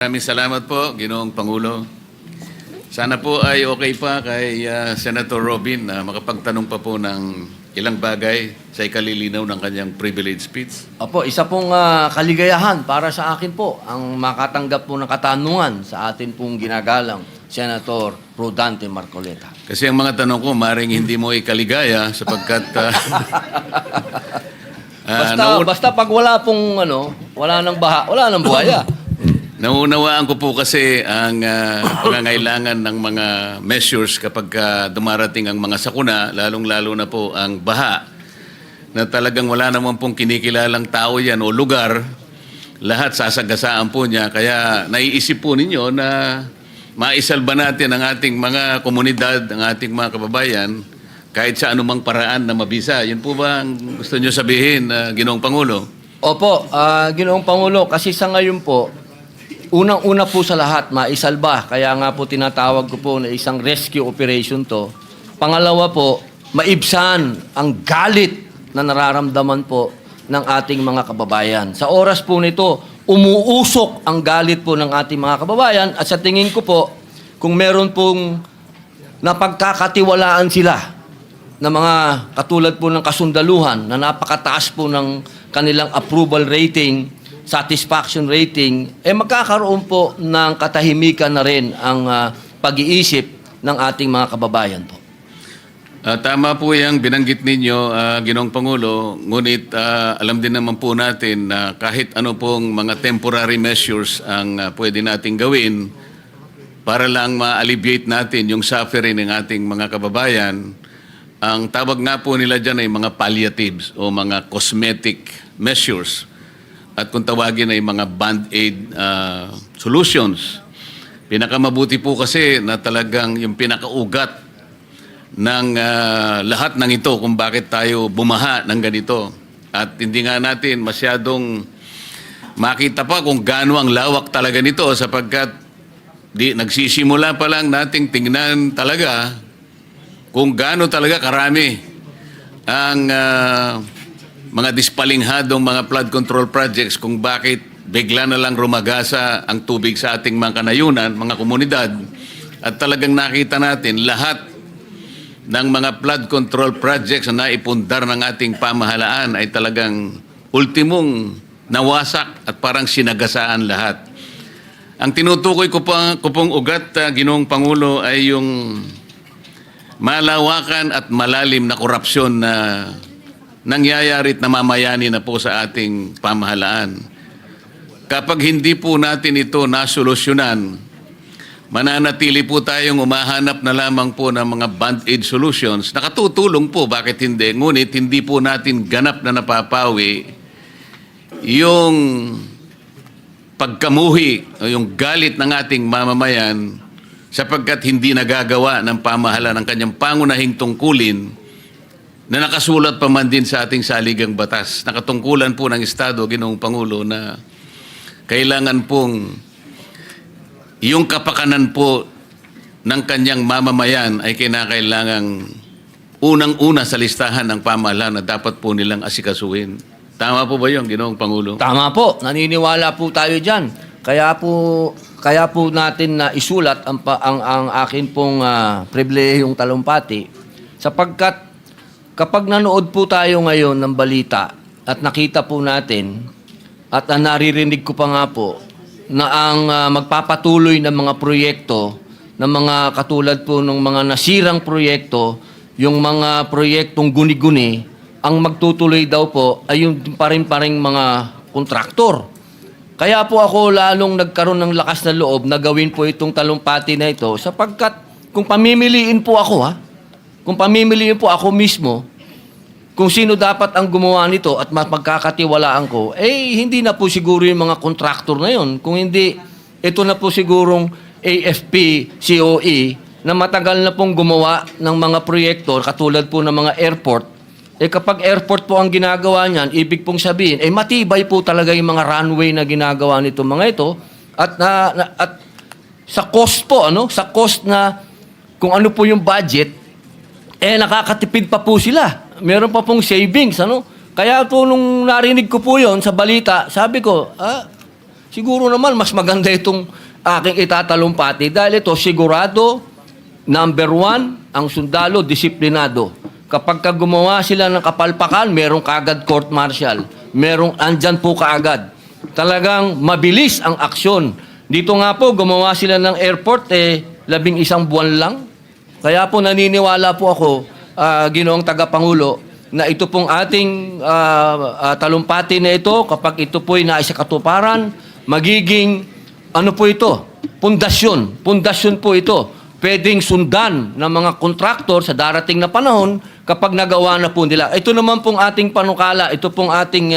Maraming salamat po, Ginoong Pangulo. Sana po ay okay pa kay Senator Robin na makapagtanong pa po ng ilang bagay sa ikalilinaw ng kanyang privilege speech. Opo, isa pong kaligayahan para sa akin po ang makatanggap po ng katanungan sa atin pong ginagalang Senator Rodante Marcoleta. Kasi ang mga tanong ko, maring hindi mo ikaligaya sapagkat Basta pag wala pong wala nang baha, wala nang buhaya. naunawaan ko po kasi ang pangangailangan ng mga measures kapag dumarating ang mga sakuna, lalong-lalo na po ang baha, na talagang wala naman pong kinikilalang tao yan o lugar, lahat sasagasaan po niya. Kaya naiisip po ninyo na maisalba natin ang ating mga komunidad, ang ating mga kababayan, kahit sa anumang paraan na mabisa. Yun po ba ang gusto nyo sabihin, Ginoong Pangulo? Opo, Ginoong Pangulo, kasi sa ngayon po, unang-una po sa lahat, maisalba. Kaya nga po tinatawag ko po na isang rescue operation to. Pangalawa po, maibsan ang galit na nararamdaman po ng ating mga kababayan. Sa oras po nito, umuusok ang galit po ng ating mga kababayan at sa tingin ko po, kung meron pong napagkakatiwalaan sila na mga katulad po ng kasundaluhan na napakataas po ng kanilang approval rating, satisfaction rating, magkakaroon po ng katahimikan na rin ang pag-iisip ng ating mga kababayan po. Tama po yung binanggit ninyo, Ginoong Pangulo, ngunit alam din naman po natin na kahit ano pong mga temporary measures ang pwede nating gawin para lang ma-alleviate natin yung suffering ng ating mga kababayan, ang tawag nga po nila dyan ay mga palliatives o mga cosmetic measures. At kung tawagin ay mga band-aid solutions. Pinakamabuti po kasi na talagang yung pinakaugat ng lahat ng ito kung bakit tayo bumaha ng ganito. At hindi nga natin masyadong makita pa kung gaano ang lawak talaga nito sapagkat nagsisimula pa lang nating tingnan talaga kung gaano talaga karami ang mga dispalinghadong mga flood control projects kung bakit bigla na lang rumagasa ang tubig sa ating mga kanayunan, mga komunidad. At talagang nakita natin lahat ng mga flood control projects na naipundar ng ating pamahalaan ay talagang ultimong nawasak at parang sinagasaan lahat. Ang tinutukoy ko pong ugat, Ginoong Pangulo, ay yung malawakan at malalim na korupsyon na nangyayari at namamayani na po sa ating pamahalaan. Kapag hindi po natin ito nasolusyonan, mananatili po tayong umahanap na lamang po ng mga band-aid solutions. Nakatutulong po, bakit hindi? Ngunit hindi po natin ganap na napapawi yung pagkamuhi o yung galit ng ating mamamayan sapagkat hindi nagagawa ng pamahalaan ng kanyang pangunahing tungkulin na nakasulat pa man din sa ating saligang batas. Nakatungkulan po ng Estado, Ginoong Pangulo, na kailangan pong yung kapakanan po ng kanyang mamamayan ay kinakailangang unang-una sa listahan ng pamahalaan na dapat po nilang asikasuhin. Tama po ba yun, Ginoong Pangulo? Tama po, naniniwala po tayo dyan. Kaya po natin na isulat ang akin pong pribilehiyong talumpati sapagkat kapag nanood po tayo ngayon ng balita at nakita po natin at naririnig ko pa nga po na ang magpapatuloy ng mga proyekto, ng mga katulad po ng mga nasirang proyekto, yung mga proyektong guni-guni, ang magtutuloy daw po ay yung paring-paring mga kontraktor. Kaya po ako lalong nagkaroon ng lakas na loob na gawin po itong talumpati na ito sapagkat kung pamimiliin po ako kung pamimiliin po ako mismo, kung sino dapat ang gumawa nito at magkakatiwalaan ko, hindi na po siguro yung mga kontraktor na yun. Kung hindi, ito na po sigurong AFP, COE, na matagal na pong gumawa ng mga proyekto, katulad po ng mga airport. Kapag airport po ang ginagawa niyan, ibig pong sabihin, matibay po talaga yung mga runway na ginagawa nito mga ito. At sa cost po, sa cost na kung ano po yung budget, nakakatipid pa po sila. Meron pa pong savings, Kaya po nung narinig ko po yon sa balita, sabi ko, siguro naman mas maganda itong aking itatalumpati dahil ito sigurado, number one, ang sundalo, disiplinado. Kapag ka gumawa sila ng kapalpakan, merong kaagad court martial. Merong andyan po kaagad. Talagang mabilis ang aksyon. Dito nga po, gumawa sila ng airport, 11 buwan lang. Kaya po naniniwala po ako, Ginoong Tagapangulo, na ito pong ating talumpati na ito, kapag ito po'y naisakatuparan, magiging, ano po ito? Pundasyon. Pundasyon po ito. Pwedeng sundan ng mga kontraktor sa darating na panahon kapag nagawa na po nila. Ito naman pong ating panukala, ito pong ating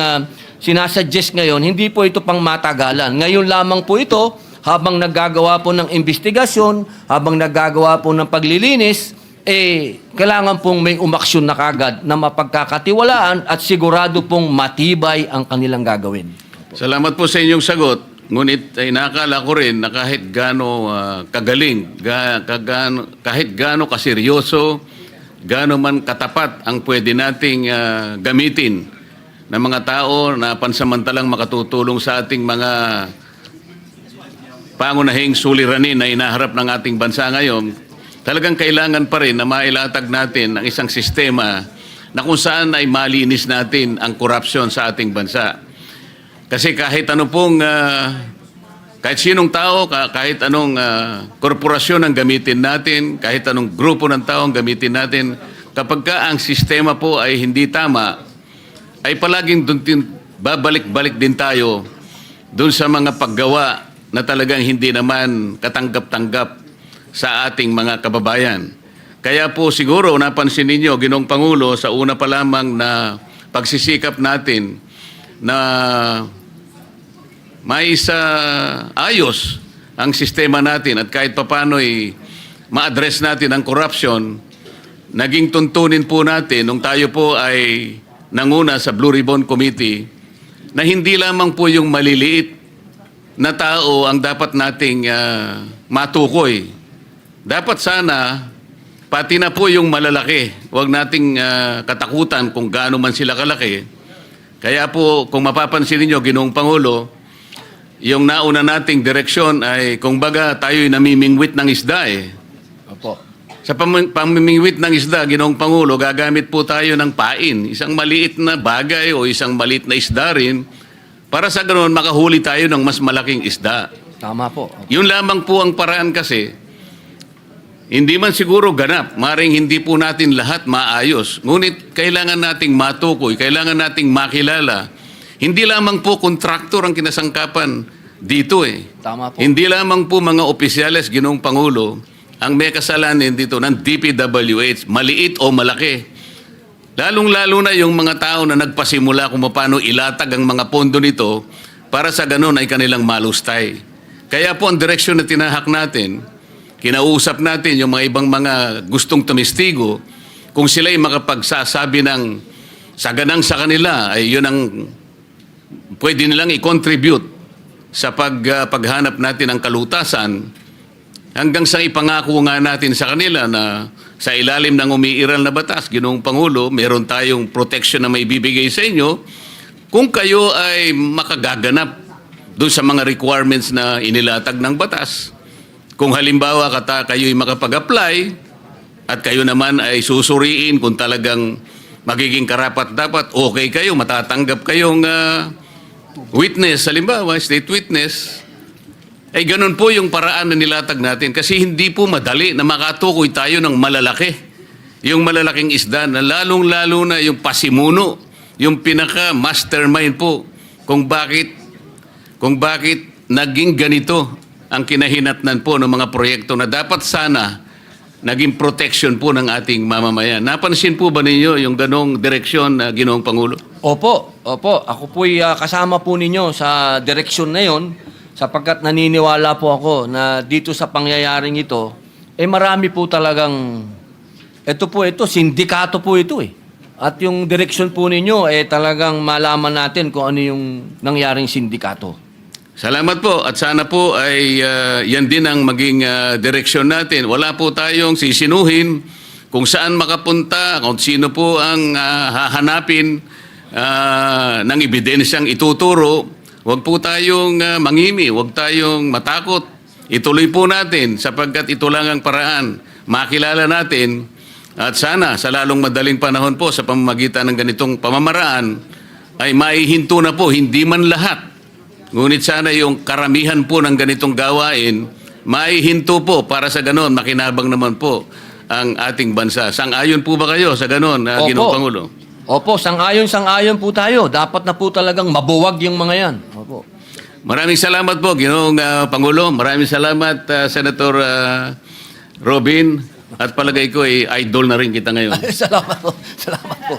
sinasuggest ngayon, hindi po ito pang matagalan. Ngayon lamang po ito, habang naggagawa po ng investigasyon, habang naggagawa po ng paglilinis, kailangan pong may umaksyon na kagad na mapagkakatiwalaan at sigurado pong matibay ang kanilang gagawin. Salamat po sa inyong sagot. Ngunit ay nakakala ko rin na kahit gaano kagaling, kahit gaano kaseryoso, gaano man katapat ang pwede nating gamitin ng mga tao na pansamantalang makatutulong sa ating mga pangunahing suliranin na inaharap ng ating bansa ngayon, talagang kailangan pa rin na mailatag natin ang isang sistema na kung saan ay malinis natin ang korupsyon sa ating bansa. Kasi kahit ano pong, kahit sinong tao, kahit anong korporasyon ang gamitin natin, kahit anong grupo ng tao ang gamitin natin, kapag ka ang sistema po ay hindi tama, ay palaging babalik-balik din tayo doon sa mga paggawa na talagang hindi naman katanggap-tanggap sa ating mga kababayan. Kaya po siguro napansin ninyo, Ginoong Pangulo, sa una pa lamang na pagsisikap natin na ayos ang sistema natin at kahit papano'y ma-address natin ang corruption, naging tuntunin po natin nung tayo po ay nanguna sa Blue Ribbon Committee na hindi lamang po yung maliliit na tao ang dapat nating matukoy. Dapat sana, pati na po yung malalaki, huwag nating katakutan kung gaano man sila kalaki. Kaya po, kung mapapansin niyo, Ginoong Pangulo, yung nauna nating direksyon ay, kung baga, tayo'y namimingwit ng isda Opo. Sa pamimingwit ng isda, Ginoong Pangulo, gagamit po tayo ng pain. Isang maliit na bagay o isang maliit na isda rin para sa ganoon makahuli tayo ng mas malaking isda. Tama po. Opo. Yun lamang po ang paraan kasi. Hindi man siguro ganap, maring hindi po natin lahat maayos. Ngunit kailangan nating matukoy, kailangan nating makilala. Hindi lamang po kontraktor ang kinasangkapan dito Tama po. Hindi lamang po mga opisyales, Ginoong Pangulo, ang may kasalanan dito ng DPWH, maliit o malaki. Lalong-lalo na yung mga tao na nagpasimula kung paano ilatag ang mga pondo nito para sa ganun ay kanilang malustay. Kaya po ang direksyon na tinahak natin, kinausap natin yung mga ibang mga gustong tumistigo, kung sila'y makapagsasabi ng saganang sa kanila, ay yun ang pwede nilang i-contribute sa paghanap natin ng kalutasan, hanggang sa ipangako nga natin sa kanila na sa ilalim ng umiiral na batas, Ginoong Pangulo, meron tayong protection na may bibigay sa inyo kung kayo ay makagaganap doon sa mga requirements na inilatag ng batas. Kung halimbawa kayo'y makapag-apply at kayo naman ay susuriin kung talagang magiging karapat-dapat, okay kayo, matatanggap kayong witness, halimbawa, state witness, ay ganun po yung paraan na nilatag natin kasi hindi po madali na makatukoy tayo ng malalaki. Yung malalaking isda na lalong-lalo na yung pasimuno, yung pinaka-mastermind po kung bakit naging ganito ang kinahinatnan po ng mga proyekto na dapat sana naging protection po ng ating mamamayan. Napansin po ba ninyo yung ganong direksyon na Ginoong Pangulo? Opo. Ako po'y kasama po ninyo sa direksyon na yon sapagkat naniniwala po ako na dito sa pangyayaring ito, marami po talagang, sindikato po ito At yung direksyon po ninyo, talagang malaman natin kung ano yung nangyaring sindikato. Salamat po at sana po ay yan din ang maging direksyon natin. Wala po tayong sisinuhin kung saan makapunta, kung sino po ang hahanapin ng ebidensyang ituturo Huwag po tayong mangimi, huwag tayong matakot. Ituloy po natin sapagkat ito lang ang paraan. Makilala natin at sana sa lalong madaling panahon po sa pamamagitan ng ganitong pamamaraan ay maihinto na po, hindi man lahat. Ngunit sana yung karamihan po ng ganitong gawain, maihinto po para sa ganon, makinabang naman po ang ating bansa. Sang-ayon po ba kayo sa ganon, Ginoong Pangulo? Opo, sang-ayon po tayo. Dapat na po talagang mabuwag yung mga yan. Opo. Maraming salamat po, Ginoong Pangulo. Maraming salamat, Senator Robin. At palagay ko, idol na rin kita ngayon. Salamat po. Salamat po.